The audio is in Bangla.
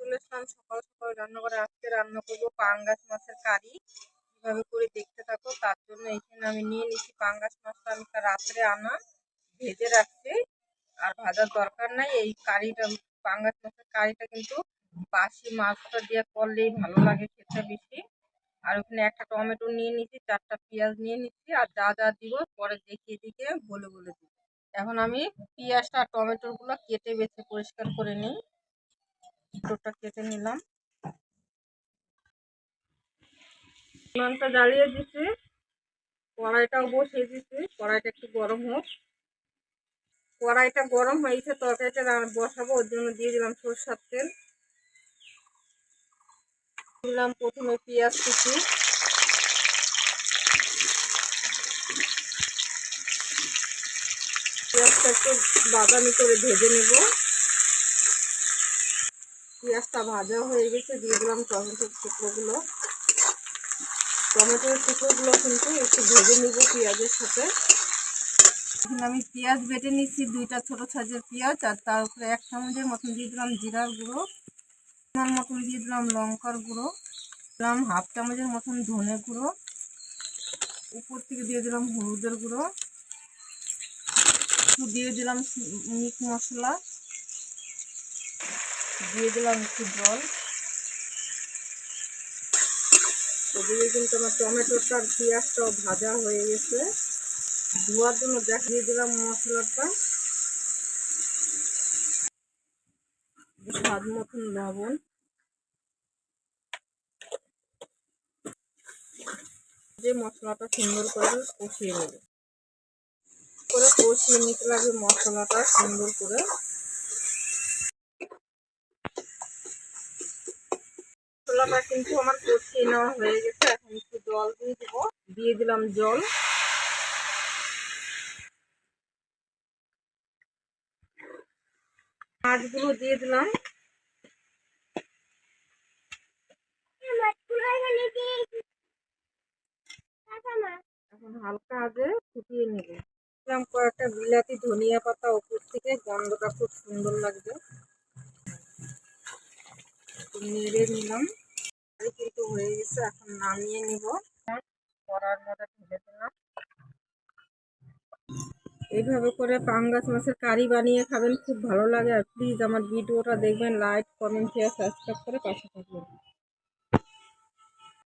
চলে আসলাম সকাল সকাল রান্না করে। আজকে রান্না করবো পাঙ্গাস মাছের কারি। কিভাবে করে দেখতে থাকো। তার জন্য এখানে আমি নিয়ে নিচ্ছি পাঙ্গাস মাছটা। আমি রাত্রে আনা ভেজে রাখছি, আর ভাজার দরকার নাই। এই কারিটা, পাঙ্গাস মাছের কারিটা কিন্তু বাসি মাছটা দিয়ে করলেই ভালো লাগে খেতে বেশি। আর ওখানে একটা টমেটো নিয়ে নিচ্ছি, 4টা পেঁয়াজ নিয়ে নিচ্ছি, আর যা যা দিব পরে দেখিয়ে দিকে বলে বলে দিব। এখন আমি পেঁয়াজটা আর টমেটোর গুলো কেটে বেছে পরিষ্কার করে নিই। টমেটোটা কেটে নিলাম। উনুনটা জ্বালিয়ে দিচ্ছি, কড়াইটাও বসিয়ে দিচ্ছি। কড়াইটা একটু গরম হোক। কড়াইটা গরম হয়েছে, তরকারিটা বসাবো, ওর জন্য দিয়ে দিলাম সরষের তেল। দিলাম প্রথমে পেঁয়াজ কুচি, পেঁয়াজটা একটু বাদামি করে ভেজে নেব। পেঁয়াজটা ভাজা হয়ে গেছে, দিয়ে দিলাম টমেটোর টুকরোগুলো। টমেটোর টুকরোগুলো কিন্তু একটু ভেজে নেব পেঁয়াজের সাথে। এখন আমি পেঁয়াজ বেটে নিচ্ছি, 2টা ছোট সাইজের পেঁয়াজ, আর তার উপরে 1 চামচের মতন দিয়ে দিলাম জিরার গুঁড়ো, মতন দিয়ে দিলাম লঙ্কার গুঁড়ো, দিলাম 1/2 চামচের মতন ধনে গুঁড়ো, উপর থেকে দিয়ে দিলাম হলুদের গুঁড়ো, একটু দিয়ে দিলাম মিট মশলা, দিয়ে দিলাম একটু জল। ওদিকে কিন্তু আমার টমেটোটা আর পেঁয়াজটাও ভাজা হয়ে গেছে। ধোয়ার জন্য দিয়ে দিলাম মশলাটা, স্বাদ মতন লবণ, যে মশলাটা সুন্দর করে কষিয়ে নেব। কষিয়ে নিতে লাগবে মশলাটা সুন্দর করে। মশলাটা কিন্তু আমার কষিয়ে নেওয়া হয়ে গেছে। এখন একটু জল দিয়ে দিব। দিয়ে দিলাম জল। মাছগুলো দিয়ে দিলাম। এখন হালকা আগে ফুটিয়ে নেব। দিলাম কয়েকটা বিলাতি ধনিয়া পাতা উপর থেকে, গন্ধটা খুব সুন্দর লাগবে। নেড়ে নিলাম, কিন্তু হয়ে গেছে। এখন নামিয়ে নিব। কড়ার মধ্যে ঢেলে দিলাম। এইভাবে করে পাঙ্গাস মাছের কারি বানিয়ে খাবেন, খুব ভালো লাগে। আর প্লিজ আমার ভিডিওটা দেখবেন, লাইক কমেন্ট শেয়ার সাবস্ক্রাইব করে পাশে থাকবেন।